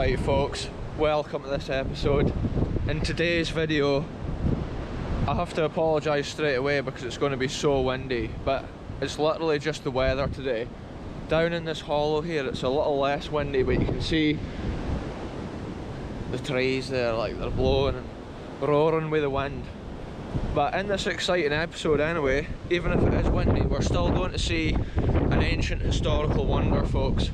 Right folks, welcome to this episode. In today's video, I have to apologise straight away because it's going to be so windy, but it's literally just the weather today. Down in this hollow here it's a little less windy, but you can see the trees there, like they're blowing and roaring with the wind. But in this exciting episode anyway, even if it is windy, we're still going to see an ancient historical wonder, folks.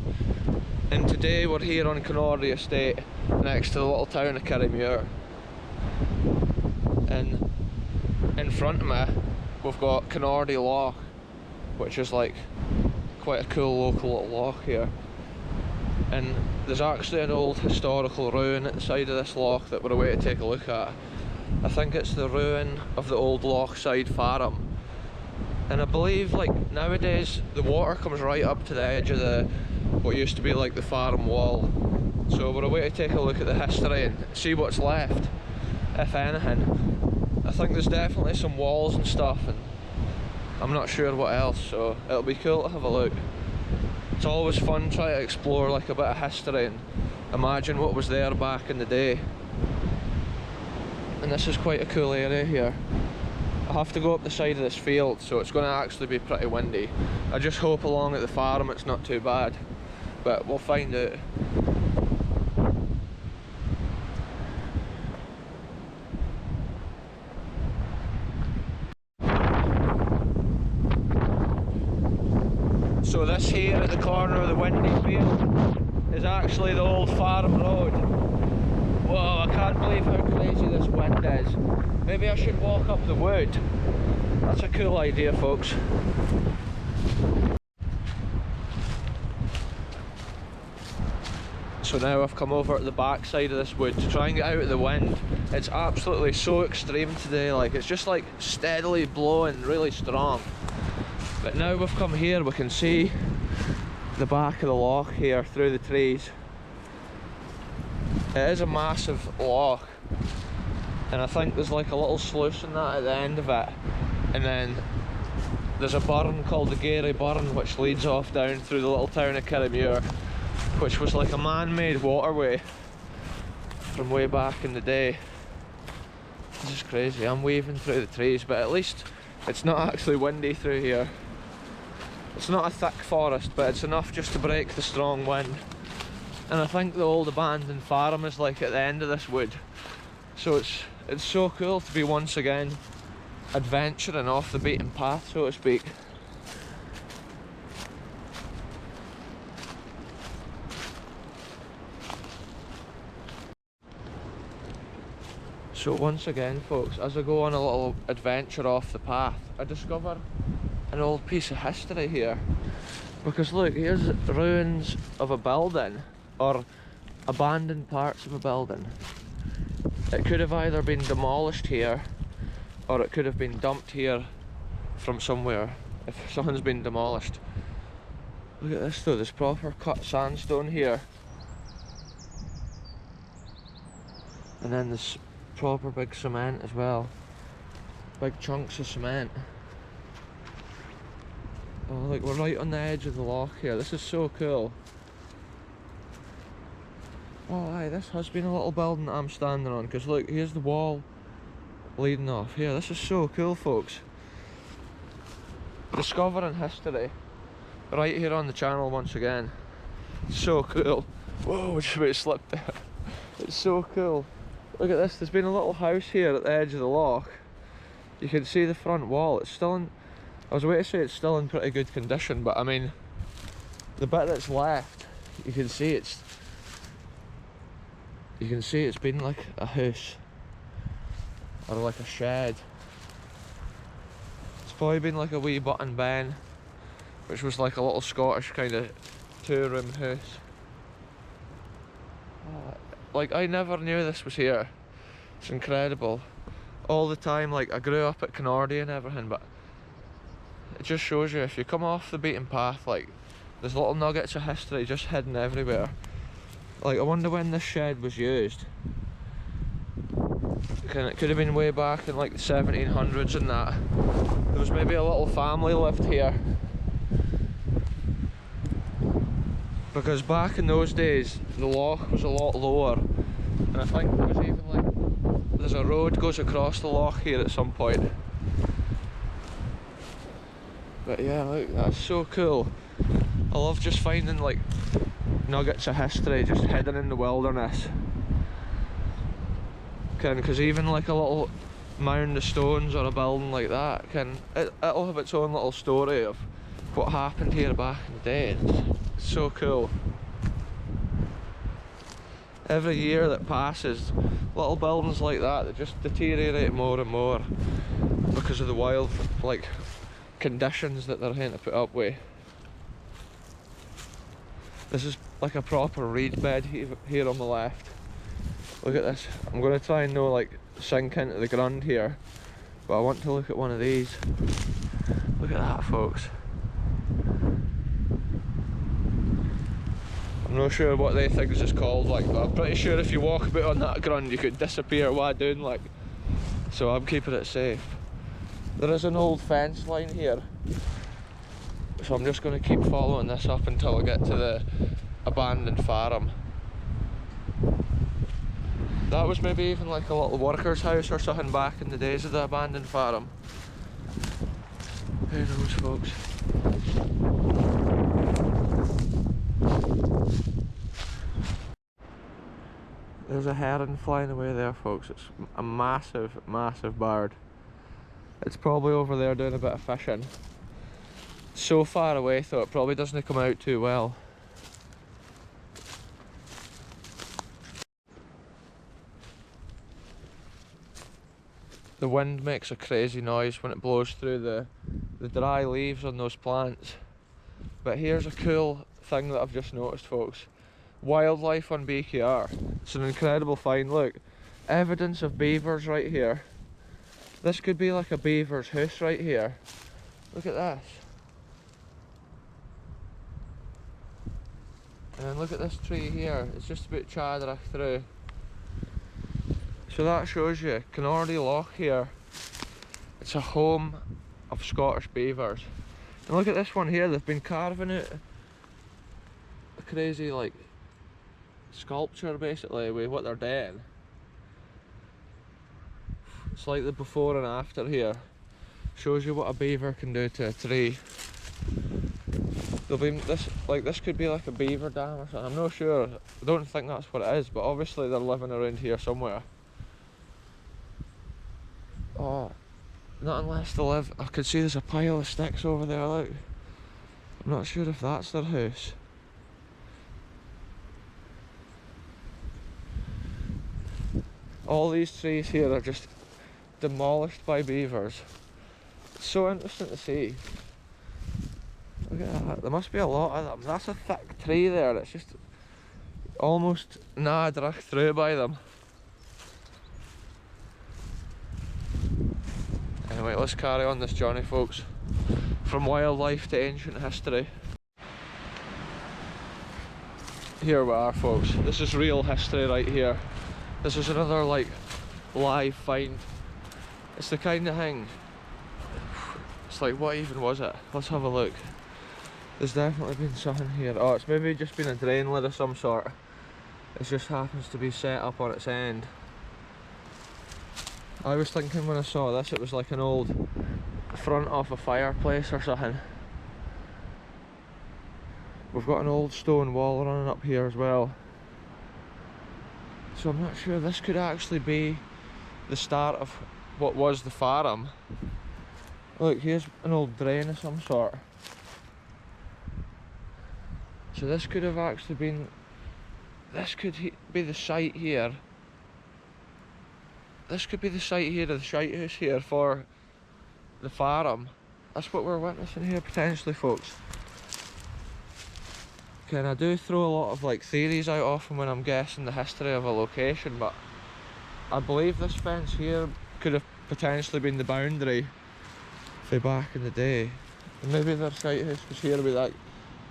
And today we're here on Kinnordy Estate, next to the little town of Kirriemuir. And in front of me, we've got Kinnordy Loch, which is like quite a cool local little loch here. And there's actually an old historical ruin at the side of this loch that we're away to take a look at. I think it's the ruin of the old Lochside Farm. And I believe, like, nowadays the water comes right up to the edge of the what used to be like the farm wall. So we're away to take a look at the history and see what's left, if anything. I think there's definitely some walls and stuff, and I'm not sure what else, so it'll be cool to have a look. It's always fun trying to explore like a bit of history and imagine what was there back in the day. And this is quite a cool area here. I have to go up the side of this field, so it's going to actually be pretty windy. I just hope along at the farm it's not too bad, but we'll find out. So this here at the corner of the windy field is actually the old farm road. Whoa, I can't believe how crazy this wind is. Maybe I should walk up the wood. That's a cool idea, folks. So now I've come over to the back side of this wood to try and get out of the wind. It's absolutely so extreme today, like it's just like steadily blowing really strong. But now we've come here, we can see the back of the loch here through the trees. It is a massive loch, and I think there's like a little sluice in that at the end of it, and then there's a burn called the Gary Burn which leads off down through the little town of Kirriemuir, which was like a man-made waterway from way back in the day. This is crazy. I'm waving through the trees, but at least it's not actually windy through here. It's not a thick forest, but it's enough just to break the strong wind. And I think the old abandoned farm is like at the end of this wood. So it's so cool to be once again adventuring off the beaten path, so to speak. So once again, folks, as I go on a little adventure off the path, I discover an old piece of history here. Because look, here's ruins of a building, or abandoned parts of a building. It could have either been demolished here, or it could have been dumped here from somewhere, if something's been demolished. Look at this though, there's proper cut sandstone here. And then there's proper big cement as well. Big chunks of cement. Oh look, we're right on the edge of the loch here. This is so cool. Oh aye, this has been a little building that I'm standing on, because look, here's the wall leading off here. This is so cool, folks. Discovering history right here on the channel once again. So cool. Whoa, just about slipped there. It's so cool. Look at this, there's been a little house here at the edge of the loch. You can see the front wall. It's still in, I was waiting to say it's still in pretty good condition, but I mean, the bit that's left, you can see it's been like a house, or like a shed. It's probably been like a wee button ben, which was like a little Scottish kind of 2-room house. Like, I never knew this was here. It's incredible. All the time, like, I grew up at Kinnordy and everything, but it just shows you, if you come off the beaten path, like, there's little nuggets of history just hidden everywhere. Like, I wonder when this shed was used. It could have been way back in like the 1700s and that. There was maybe a little family lived here. because back in those days the loch was a lot lower, and I think it was even like there's a road goes across the loch here at some point. But yeah, look, that's so cool. I love just finding like nuggets of history just hidden in the wilderness. Because even like a little mound of stones or a building like that it'll have its own little story of what happened here back in the day. It's so cool. Every year that passes, little buildings like that just deteriorate more and more because of the wild like conditions that they're having to put up with. This is like a proper reed bed here on the left. Look at this. I'm going to try and like sink into the ground here, but I want to look at one of these. Look at that, folks. I'm not sure what they think this is called, like, but I'm pretty sure if you walk a bit on that ground you could disappear while doing, like, so I'm keeping it safe. There is an old fence line here, so I'm just going to keep following this up until I get to the abandoned farm. That was maybe even like a little worker's house or something back in the days of the abandoned farm. Who knows, folks. There's a heron flying away there, folks. It's a massive, massive bird. It's probably over there doing a bit of fishing. It's so far away though, it probably doesn't come out too well. The wind makes a crazy noise when it blows through the dry leaves on those plants. But here's a cool thing that I've just noticed, folks. Wildlife on BKR. It's an incredible find. Look, evidence of beavers right here. This could be like a beaver's house right here. Look at this. And then look at this tree here. It's just about chadrach through. So that shows you, Kinnordy Loch here, it's a home of Scottish beavers. And look at this one here, they've been carving out a crazy like sculpture basically with what they're doing. It's like the before and after here. Shows you what a beaver can do to a tree. There'll be this could be like a beaver dam or something, I'm not sure. I don't think that's what it is, but obviously they're living around here somewhere. Oh, not unless they live. I could see there's a pile of sticks over there, look. I'm not sure if that's their house. All these trees here are just demolished by beavers. It's so interesting to see. Look at that, there must be a lot of them. That's a thick tree there, it's just almost dragged through by them. Anyway, let's carry on this journey, folks. From wildlife to ancient history. Here we are, folks. This is real history right here. This is another, like, live find. It's the kind of thing. It's like, what even was it? Let's have a look. There's definitely been something here. Oh, it's maybe just been a drain lid of some sort. It just happens to be set up on its end. I was thinking when I saw this it was like an old front of a fireplace or something. We've got an old stone wall running up here as well. So I'm not sure, this could actually be the start of what was the farm. Look, here's an old drain of some sort. So this could have actually been, this could be the site here. This could be the site here, the shite house here for the farm. That's what we're witnessing here potentially, folks. Okay, and I do throw a lot of like theories out often when I'm guessing the history of a location, but I believe this fence here could have potentially been the boundary for back in the day. And maybe their shite house was here with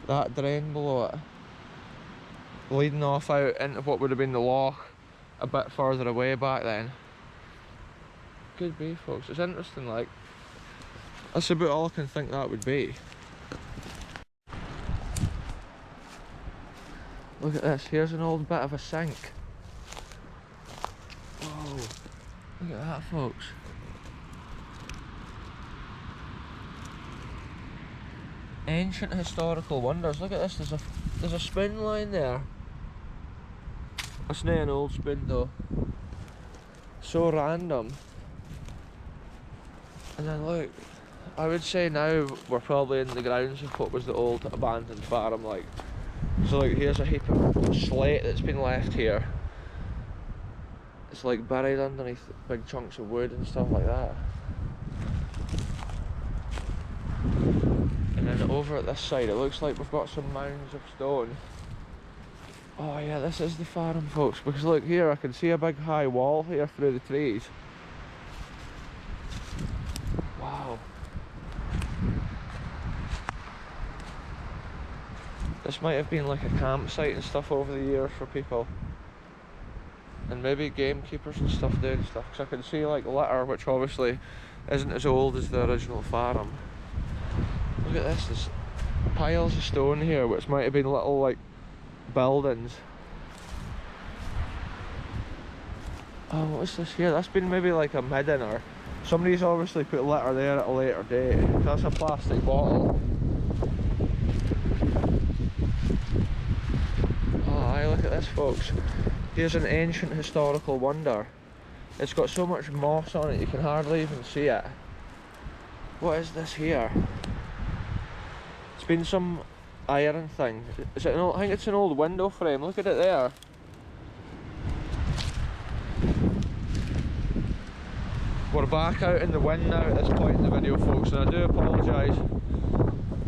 that drain below it, leading off out into what would have been the loch a bit further away back then. Could be, folks. It's interesting, like, that's about all I can think that would be. Look at this, here's an old bit of a sink. Whoa, look at that, folks. Ancient historical wonders. Look at this, there's a spoon lying there. It's not an old spoon though. So random. And then look, I would say now we're probably in the grounds of what was the old abandoned farm like. So like here's a heap of slate that's been left here. It's like buried underneath big chunks of wood and stuff like that. And then over at this side it looks like we've got some mounds of stone. Oh yeah, this is the farm, folks, because look here, I can see a big high wall here through the trees. Wow. This might have been like a campsite and stuff over the years for people. And maybe gamekeepers and stuff doing stuff, because I can see like litter, which obviously isn't as old as the original farm. Look at this, there's piles of stone here, which might have been little like buildings. Oh, what's this here? That's been maybe like a midden, or somebody's obviously put litter there at a later date. That's a plastic bottle. Oh, aye, look at this, folks. Here's an ancient historical wonder. It's got so much moss on it you can hardly even see it. What is this here? It's been some iron thing. Is it an old, I think it's an old window frame. Look at it there. We're back out in the wind now at this point in the video, folks, and I do apologise,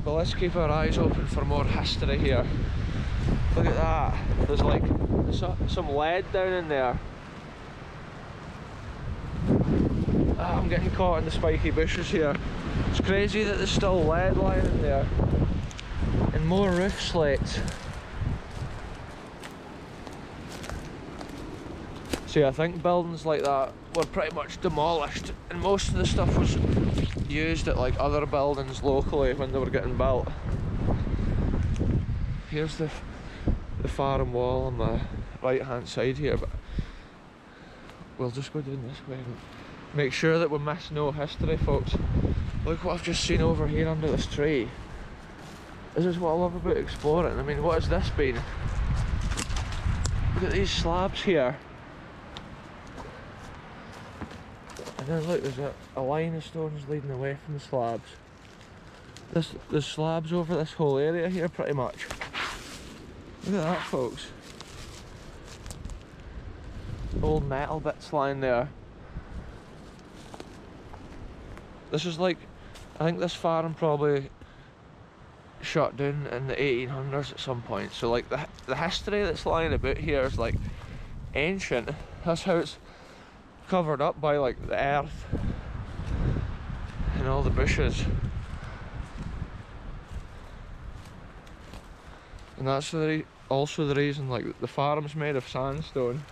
but let's keep our eyes open for more history here. Look at that. There's like some lead down in there. Ah, I'm getting caught in the spiky bushes here. It's crazy that there's still lead lying in there. And more roof slates. See, I think buildings like that were pretty much demolished, and most of the stuff was used at like other buildings locally when they were getting built. Here's the farm wall on the right hand side here, but we'll just go down this way and make sure that we miss no history, folks. Look what I've just seen over here under this tree. This is what I love about exploring. I mean, what has this been? Look at these slabs here. And then look, there's a line of stones leading away from the slabs. There's slabs over this whole area here pretty much. Look at that, folks. Old metal bits lying there. This is like, I think this farm probably shut down in the 1800s at some point. So like the history that's lying about here is like ancient. That's how it's covered up by like the earth and all the bushes. And that's also the reason like the farm's made of sandstone.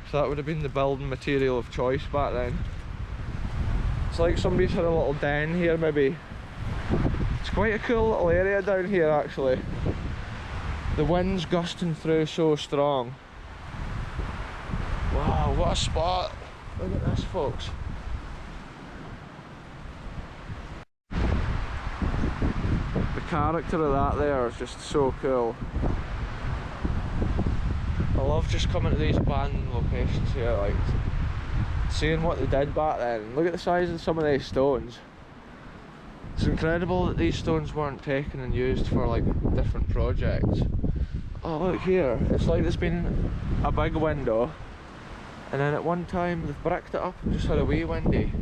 So that would have been the building material of choice back then. It's like somebody's had a little den here maybe. It's quite a cool little area down here actually. The wind's gusting through so strong. Wow, what a spot. Look at this, folks. The character of that there is just so cool. I love just coming to these abandoned locations here, like seeing what they did back then. Look at the size of some of these stones. It's incredible that these stones weren't taken and used for like different projects. Oh, look here, it's like there's been a big window, and then at one time they've bricked it up and just had a wee windy.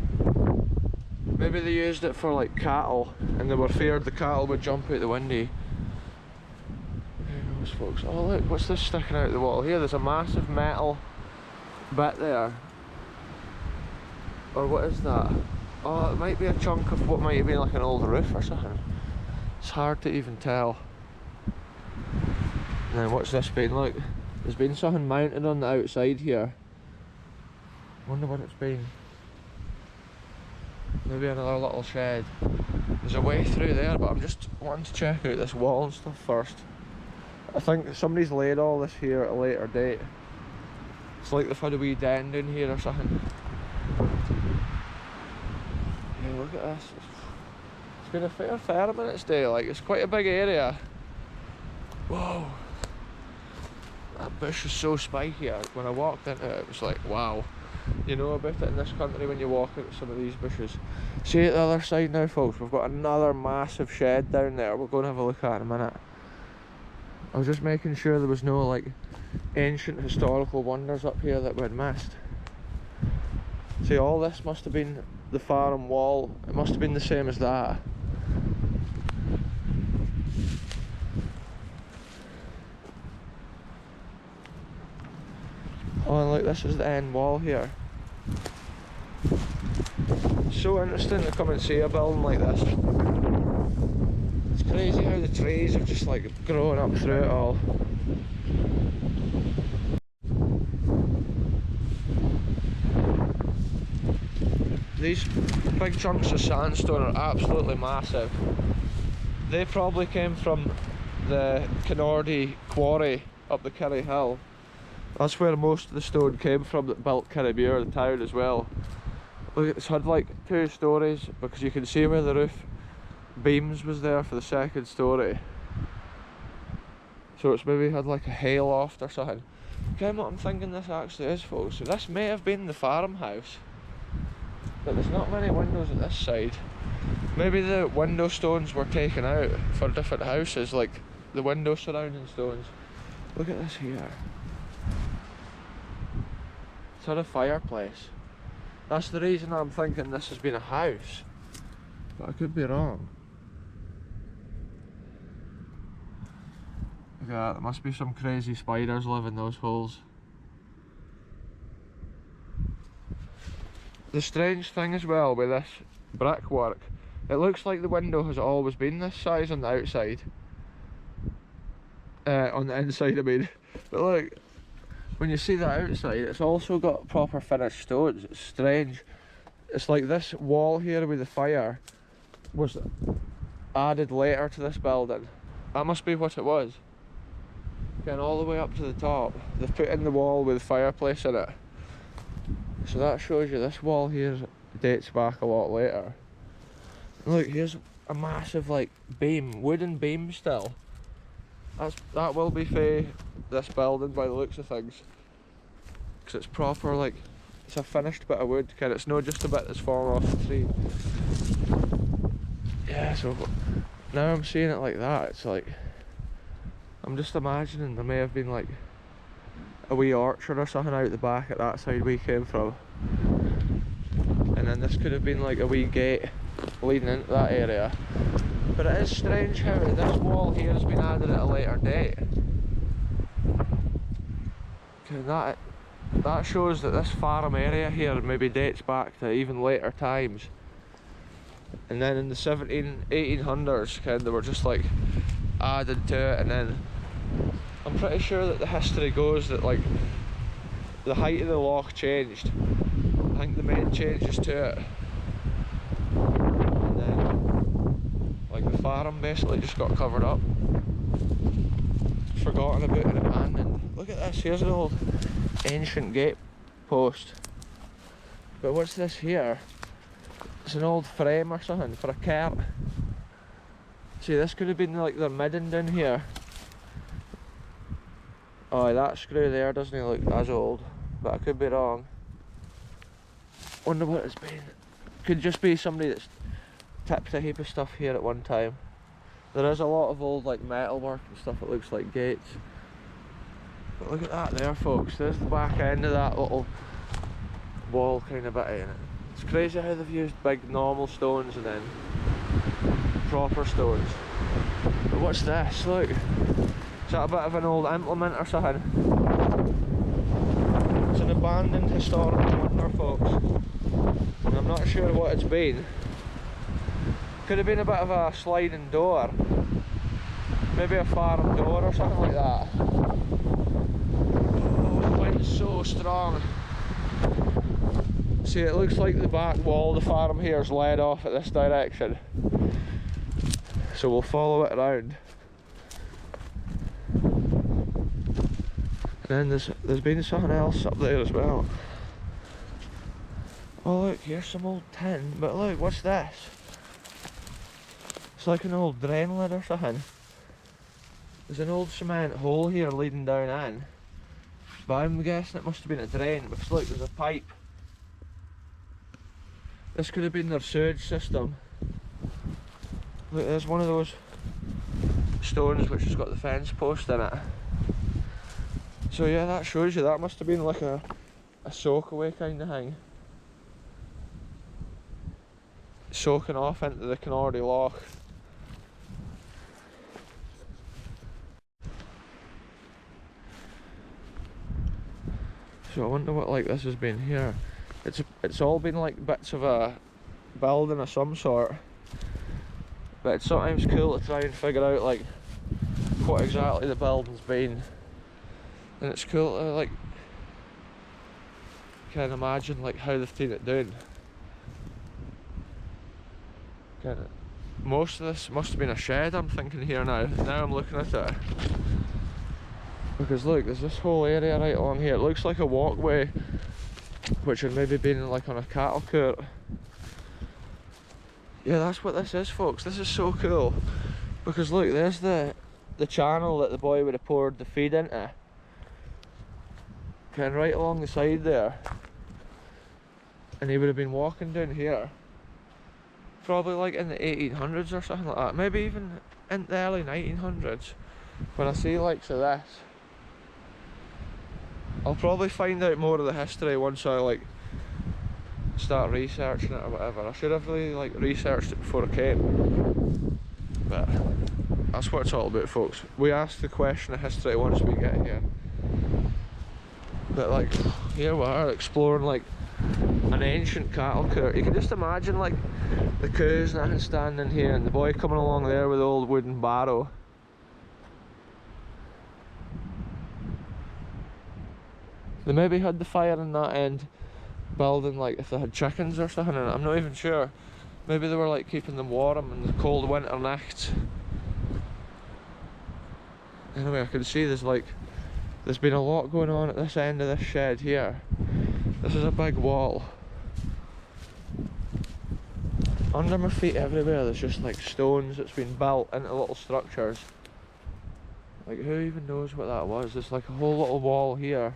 Maybe they used it for like cattle, and they were feared the cattle would jump out the windy. Who knows, folks? Oh look, what's this sticking out the wall here? There's a massive metal bit there. Or what is that? Oh, it might be a chunk of what might have been like an old roof or something. It's hard to even tell. And then what's this been? Look, there's been something mounted on the outside here. Wonder what it's been. Maybe another little shed. There's a way through there, but I'm just wanting to check out this wall and stuff first. I think somebody's laid all this here at a later date. It's like they've had a wee den in here or something. Yeah, look at this. It's been a fair minutes day, like it's quite a big area. Whoa. That bush is so spiky. When I walked into it, it was like, wow. You know about it in this country when you walk into some of these bushes. See at the other side now, folks, we've got another massive shed down there. We'll go and have a look at it in a minute. I was just making sure there was no like ancient historical wonders up here that we'd missed. See, all this must have been the farm wall. It must have been the same as that. Oh, and look, this is the end wall here. It's so interesting to come and see a building like this. It's crazy how the trees have just like grown up through it all. These big chunks of sandstone are absolutely massive. They probably came from the Kinnordy quarry up the Kerry Hill. That's where most of the stone came from that built Kirrimuir, the town, as well. Look, it's had like 2 stories because you can see where the roof beams was there for the 2nd story. So it's maybe had like a hayloft or something. Okay, what I'm thinking this actually is, folks. So this may have been the farmhouse, but there's not many windows at this side. Maybe the window stones were taken out for different houses, like the window surrounding stones. Look at this here. It's had a fireplace. That's the reason I'm thinking this has been a house, but I could be wrong. Look at that, there must be some crazy spiders living in those holes. The strange thing as well with this brickwork, it looks like the window has always been this size on the outside. On the inside I mean. But look, when you see the outside, it's also got proper finished stones. It's strange. It's like this wall here with the fire was added later to this building. That must be what it was. Getting all the way up to the top, they've put in the wall with the fireplace in it. So that shows you this wall here dates back a lot later. Look, here's a massive like beam, wooden beam still. That will be for this building by the looks of things, because it's proper, like it's a finished bit of wood, it's not just a bit that's fallen off the tree. Yeah, so now I'm seeing it like that, it's like I'm just imagining there may have been like a wee orchard or something out the back at that side we came from, and then this could have been like a wee gate leading into that area. But it is strange how this wall here has been added at a later date. That shows that this farm area here maybe dates back to even later times. And then in the 1800s, they were just like added to it, and then I'm pretty sure that the history goes that like the height of the loch changed. I think the main changes to it. And then like the farm basically just got covered up. Forgotten about and abandoned. Look at this, here's an old ancient gate post. But what's this here? It's an old frame or something for a cart. See, this could have been like their midden down here. Oh, that screw there doesn't look as old, but I could be wrong. Wonder what it's been. Could just be somebody that's tipped a heap of stuff here at one time. There is a lot of old like metalwork and stuff that looks like gates. But look at that there, folks. There's the back end of that little wall kind of bit in it. It's crazy how they've used big normal stones and then proper stones. But what's this? Look. Is that a bit of an old implement or something? It's an abandoned historical wonder, folks. And I'm not sure what it's been. Could have been a bit of a sliding door. Maybe a farm door or something like that. Oh, the wind's so strong. See, it looks like the back wall of the farm here is led off at this direction. So we'll follow it around. Then there's been something else up there as well. Oh look, here's some old tin, but look, what's this? It's like an old drain lid or something. There's an old cement hole here leading down in, but I'm guessing it must have been a drain because look, there's a pipe. This could have been their sewage system. Look, there's one of those stones which has got the fence post in it. So yeah, that shows you that must have been like a soak away kind of thing. Soaking off into the Kinnordy Loch. So I wonder what like this has been here. It's all been like bits of a building of some sort. But it's sometimes cool to try and figure out like what exactly the building's been. And it's cool to like kind of imagine like how they've taken it down. Most of this must have been a shed, I'm thinking here now. Now I'm looking at it. Because look, there's this whole area right along here. It looks like a walkway which had maybe been like on a cattle court. Yeah, that's what this is, folks. This is so cool. Because look, there's the channel that the boy would have poured the feed into. Kind of right along the side there. And he would have been walking down here. Probably like in the 1800s or something like that. Maybe even in the early 1900s. When I see likes of this. I'll probably find out more of the history once I like start researching it or whatever. I should have really like researched it before I came. But that's what it's all about, folks. We ask the question of history once we get here. But like, here we are exploring like an ancient cattle court. You can just imagine like the cows and that standing here and the boy coming along there with the old wooden barrow. They maybe had the fire in that end building like if they had chickens or something in it. I'm not even sure. Maybe they were like keeping them warm in the cold winter nights. Anyway, I can see there's been a lot going on at this end of this shed here. This is a big wall. Under my feet everywhere there's just like stones that's been built into little structures. Like who even knows what that was? There's like a whole little wall here.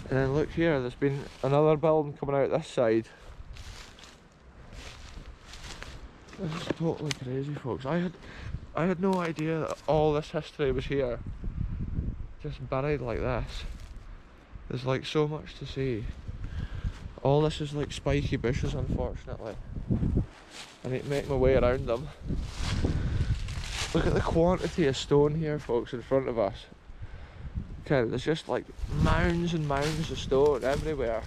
And then look here, there's been another building coming out this side. This is totally crazy, folks. I had no idea that all this history was here. Just buried like this. There's like so much to see. All this is like spiky bushes, unfortunately. I need to make my way around them. Look at the quantity of stone here, folks, in front of us. Okay, there's just like mounds and mounds of stone everywhere.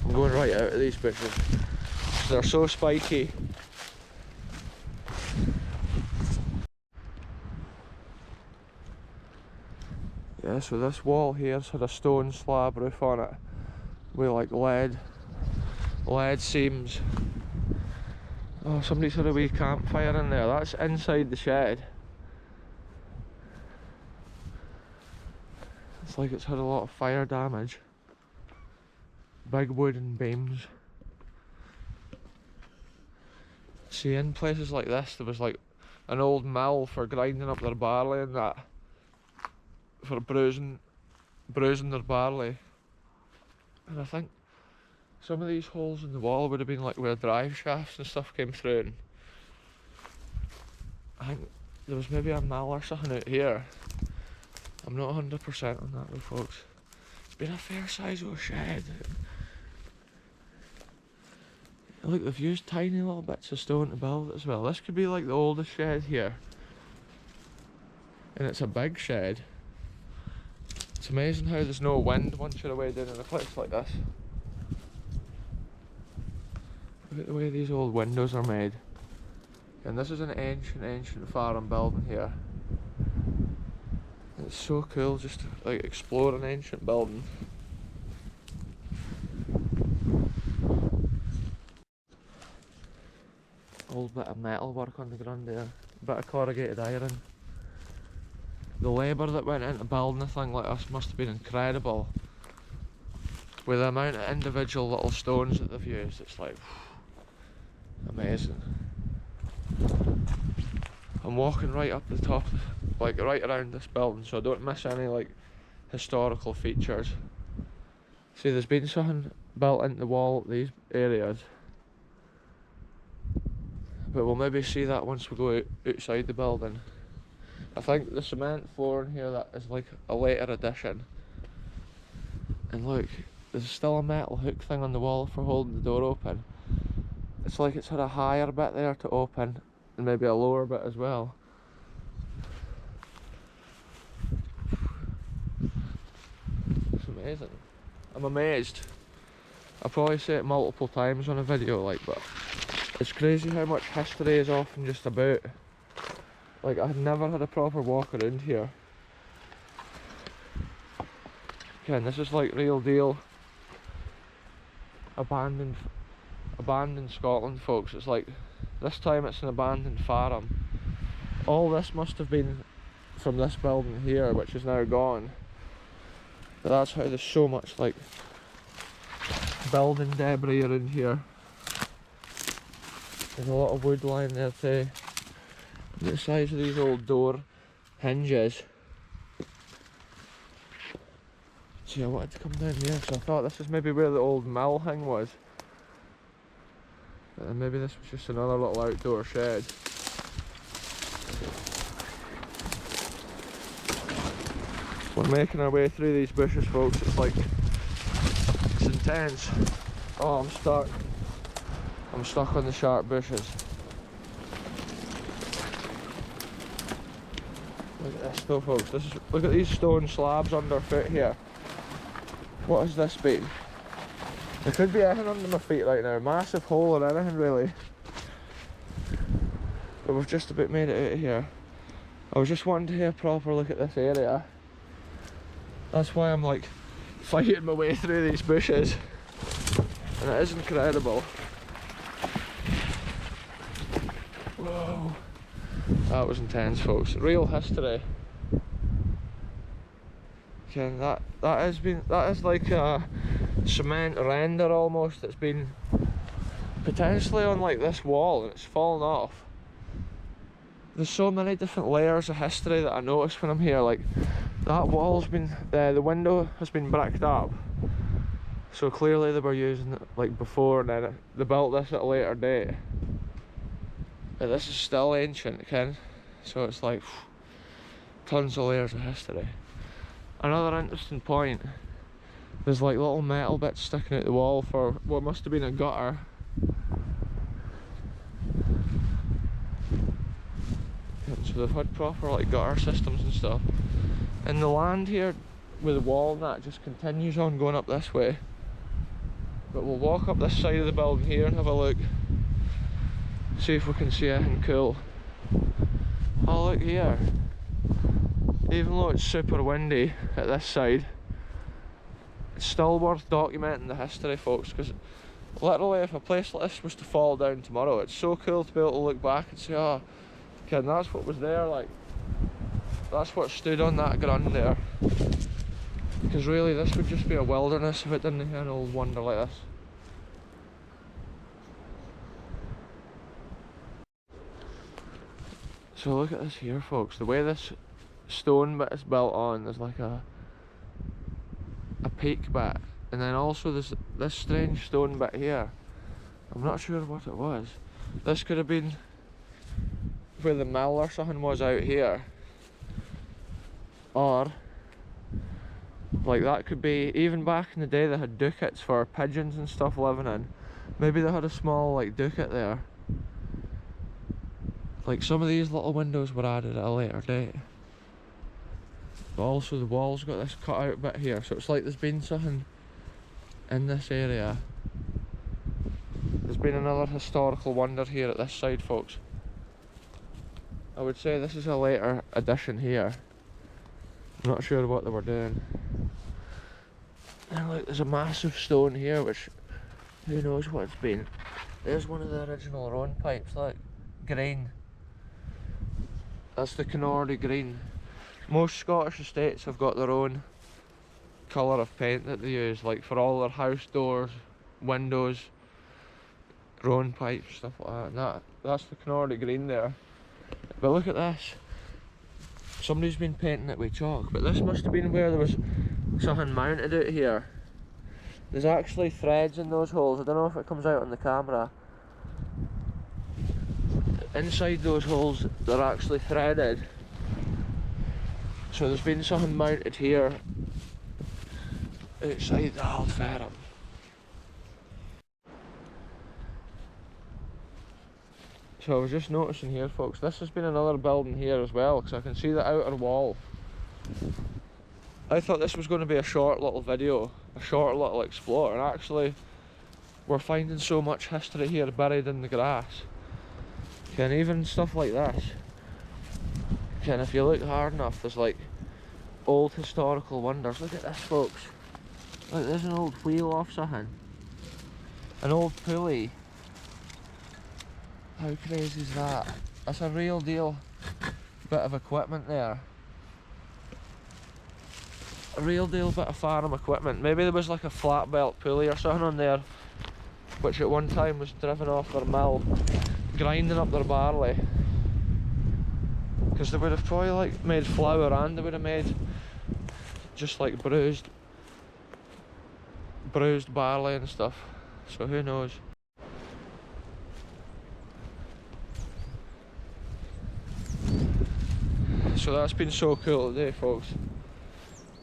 I'm going right out of these bushes. They're so spiky. Yeah, so this wall here's had a stone slab roof on it with like lead seams. Oh, somebody's had a wee campfire in there. That's inside the shed. It's like it's had a lot of fire damage. Big wooden beams. See, in places like this there was like an old mill for grinding up their barley and that. For bruising their barley. And I think some of these holes in the wall would have been like where drive shafts and stuff came through, and I think there was maybe a mill or something out here. I'm not 100% on that though, folks. It's been a fair size of a shed. Look, they've used tiny little bits of stone to build it as well. This could be like the oldest shed here. And it's a big shed. It's amazing how there's no wind once you're away down in a place like this. Look at the way these old windows are made. And this is an ancient farm building here. It's so cool just to like explore an ancient building. Old bit of metal work on the ground there. Bit of corrugated iron. The labour that went into building a thing like this must have been incredible. With the amount of individual little stones that they've used, it's like amazing. I'm walking right up the top, like right around this building, so I don't miss any like historical features. See, there's been something built into the wall at these areas, but we'll maybe see that once we go outside the building. I think the cement floor in here, that is like a later addition. And look, there's still a metal hook thing on the wall for holding the door open. It's like it's had a higher bit there to open, and maybe a lower bit as well. It's amazing. I'm amazed. I'll probably say it multiple times on a video, like, but it's crazy how much history is often just about. Like, I've never had a proper walk around here. Again, this is like real deal abandoned Scotland, folks. It's like, this time it's an abandoned farm. All this must have been from this building here, which is now gone. But that's how there's so much like building debris around here. There's a lot of wood lying there too. The size of these old door hinges. See, I wanted to come down here, so I thought this is maybe where the old mill thing was. But then maybe this was just another little outdoor shed. We're making our way through these bushes, folks. It's like, it's intense. Oh, I'm stuck. I'm stuck on the sharp bushes. Look at this though, folks. Look at these stone slabs underfoot here. What has this been? There could be anything under my feet right now. Massive hole or anything really. But we've just about made it out of here. I was just wanting to have a proper look at this area. That's why I'm like fighting my way through these bushes. And it is incredible. Whoa. That was intense, folks. Real history. Okay, that is like a cement render almost. It's been potentially on like this wall and it's fallen off. There's so many different layers of history that I notice when I'm here. Like, that wall's been, the window has been bricked up. So clearly they were using it like before, and then they built this at a later date. But this is still ancient, Ken. So it's like tons of layers of history. Another interesting point, there's like little metal bits sticking out the wall for what must have been a gutter. So they've had proper like gutter systems and stuff. And the land here with the wall and that just continues on going up this way. But we'll walk up this side of the building here and have a look. See if we can see anything cool. Oh, look here. Even though it's super windy at this side, it's still worth documenting the history, folks, because literally if a place like this was to fall down tomorrow, it's so cool to be able to look back and say, oh, kid, that's what was there, like, that's what stood on that ground there. Because really this would just be a wilderness if it didn't have an old wonder like this. So look at this here, folks. The way this stone bit is built on, there's like a peak bit, and then also there's this strange stone bit here. I'm not sure what it was. This could have been where the mill or something was out here, or like that could be, even back in the day they had ducats for pigeons and stuff living in. Maybe they had a small like ducat there. Like some of these little windows were added at a later date. But also the wall's got this cut out bit here, so it's like there's been something in this area. There's been another historical wonder here at this side, folks. I would say this is a later addition here. I'm not sure what they were doing. And look, there's a massive stone here, which who knows what it's been. There's one of the original Roan pipes, look, green. That's the Kinnordy green. Most Scottish estates have got their own colour of paint that they use, like for all their house doors, windows, Roan pipes, stuff like that. And that's the Kinnordy green there. But look at this. Somebody's been painting it with chalk, but this must have been where there was something mounted out here. There's actually threads in those holes. I don't know if it comes out on the camera. Inside those holes, they're actually threaded. So there's been something mounted here outside the old farm. So I was just noticing here, folks, this has been another building here as well, because I can see the outer wall. I thought this was going to be a short little video, a short little explore, and actually we're finding so much history here buried in the grass. And even stuff like this. And if you look hard enough, there's like old historical wonders. Look at this, folks. Look, there's an old wheel off something. An old pulley. How crazy is that? That's a real deal bit of equipment there. A real deal bit of farm equipment. Maybe there was like a flat belt pulley or something on there, which at one time was driven off their mill, grinding up their barley. Because they would have probably like made flour, and they would have made just like bruised barley and stuff. So who knows? So that's been so cool today, folks.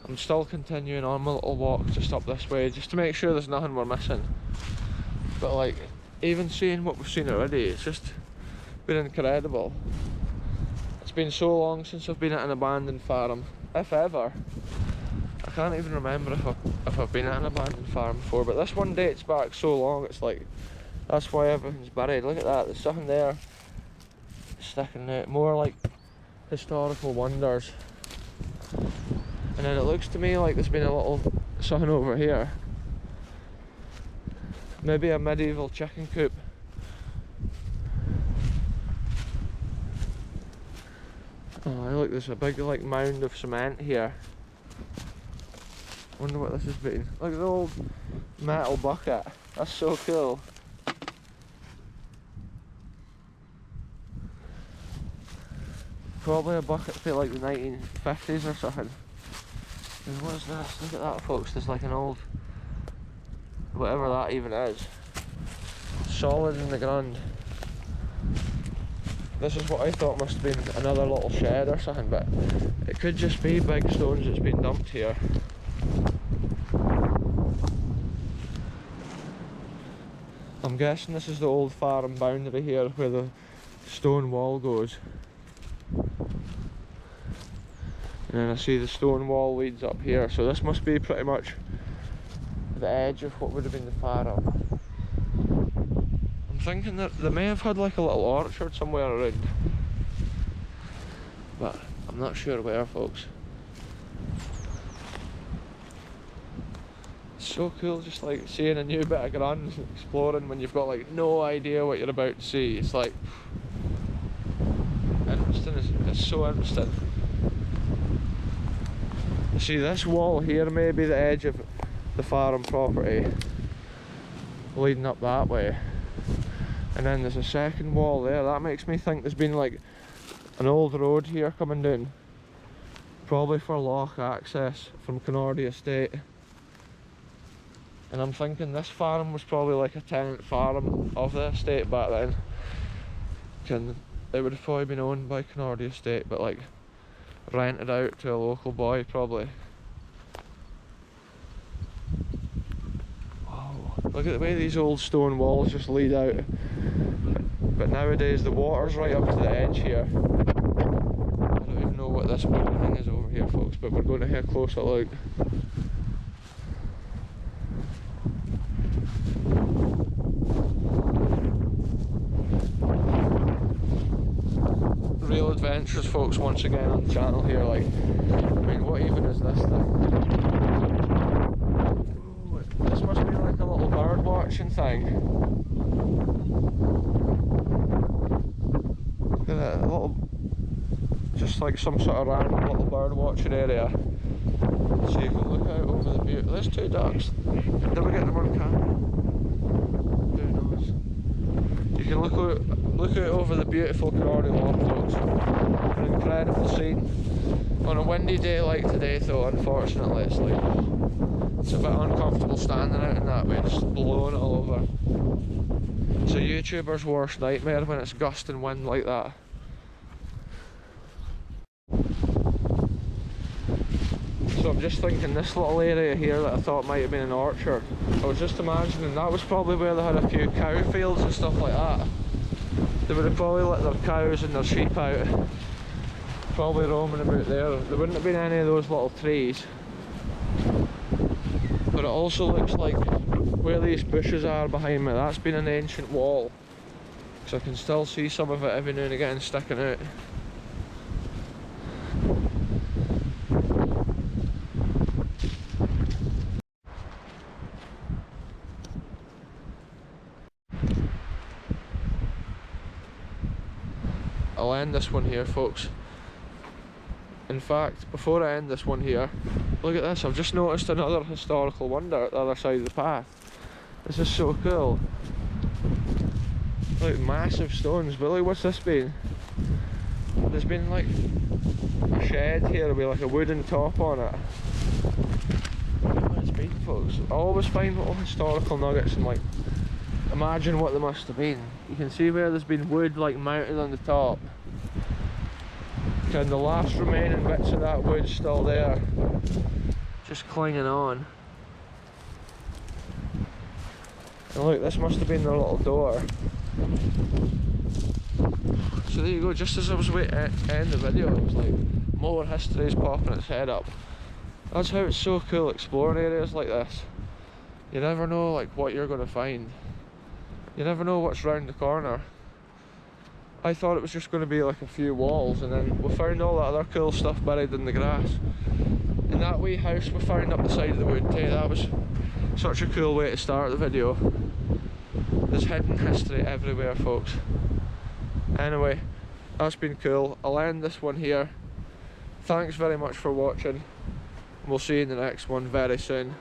I'm still continuing on my little walk just up this way, just to make sure there's nothing we're missing. But like, even seeing what we've seen already, it's just been incredible. It's been so long since I've been at an abandoned farm, if ever. I can't even remember if I've been at an abandoned farm before, but this one dates back so long, it's like, that's why everything's buried. Look at that, there's something there sticking out, more like historical wonders. And then it looks to me like there's been a little something over here. Maybe a medieval chicken coop. Oh, look, there's a big like mound of cement here. Wonder what this has been. Look at the old metal bucket. That's so cool. Probably a bucket for like the 1950s or something. And what is this? Look at that, folks. There's like an old, whatever that even is, solid in the ground. This is what I thought must have been another little shed or something, but it could just be big stones that's been dumped here. I'm guessing this is the old farm boundary here where the stone wall goes. And then I see the stone wall leads up here, so this must be pretty much the edge of what would have been the farm. I'm thinking that they may have had like a little orchard somewhere around, but I'm not sure where, folks. It's so cool just like seeing a new bit of ground, exploring when you've got like no idea what you're about to see. It's like interesting, it's so interesting. See, this wall here may be the edge of the farm property leading up that way, and then there's a second wall there. That makes me think there's been like an old road here coming down, probably for loch access from Kinnordy Estate. And I'm thinking this farm was probably like a tenant farm of the estate back then, and it would have probably been owned by Kinnordy Estate, but like rented out to a local boy probably. Whoa, look at the way these old stone walls just lead out. But nowadays the water's right up to the edge here. I don't even know what this wooden thing is over here, folks, but we're going to have a closer look. Real adventures, folks, once again on the channel here. Like, I mean, what even is this thing? Ooh, this must be like a little bird watch. watching thing. Look at that little, just like some sort of random little bird watching area. So you can look out over the view. There's two ducks. Did we get them on camera? Who knows? You can look out over the beautiful Kinnordy Loch, folks. An incredible scene. On a windy day like today though, unfortunately, it's a bit uncomfortable standing out in that way, just blowing it all over. It's a YouTuber's worst nightmare when it's gusting wind like that. So I'm just thinking this little area here that I thought might have been an orchard, I was just imagining that was probably where they had a few cow fields and stuff like that. They would have probably let their cows and their sheep out, probably roaming about there. There wouldn't have been any of those little trees. But it also looks like where these bushes are behind me, that's been an ancient wall. So I can still see some of it every now and again sticking out. I'll end this one here, folks. In fact, before I end this one here, look at this, I've just noticed another historical wonder at the other side of the path. This is so cool. Like massive stones, but look, what's this been? There's been like a shed here with like a wooden top on it. Look at what it's been, folks. I always find little historical nuggets and like imagine what they must have been. You can see where there's been wood like mounted on the top. And the last remaining bits of that wood's still there, just clinging on. And look, this must have been the little door. So there you go, just as I was waiting to end the video, it was like more history's popping its head up. That's how it's so cool exploring areas like this. You never know like what you're going to find. You never know what's round the corner. I thought it was just going to be like a few walls, and then we found all that other cool stuff buried in the grass. And that wee house we found up the side of the wood too, that was such a cool way to start the video. There's hidden history everywhere, folks. Anyway, that's been cool. I'll end this one here. Thanks very much for watching. We'll see you in the next one very soon.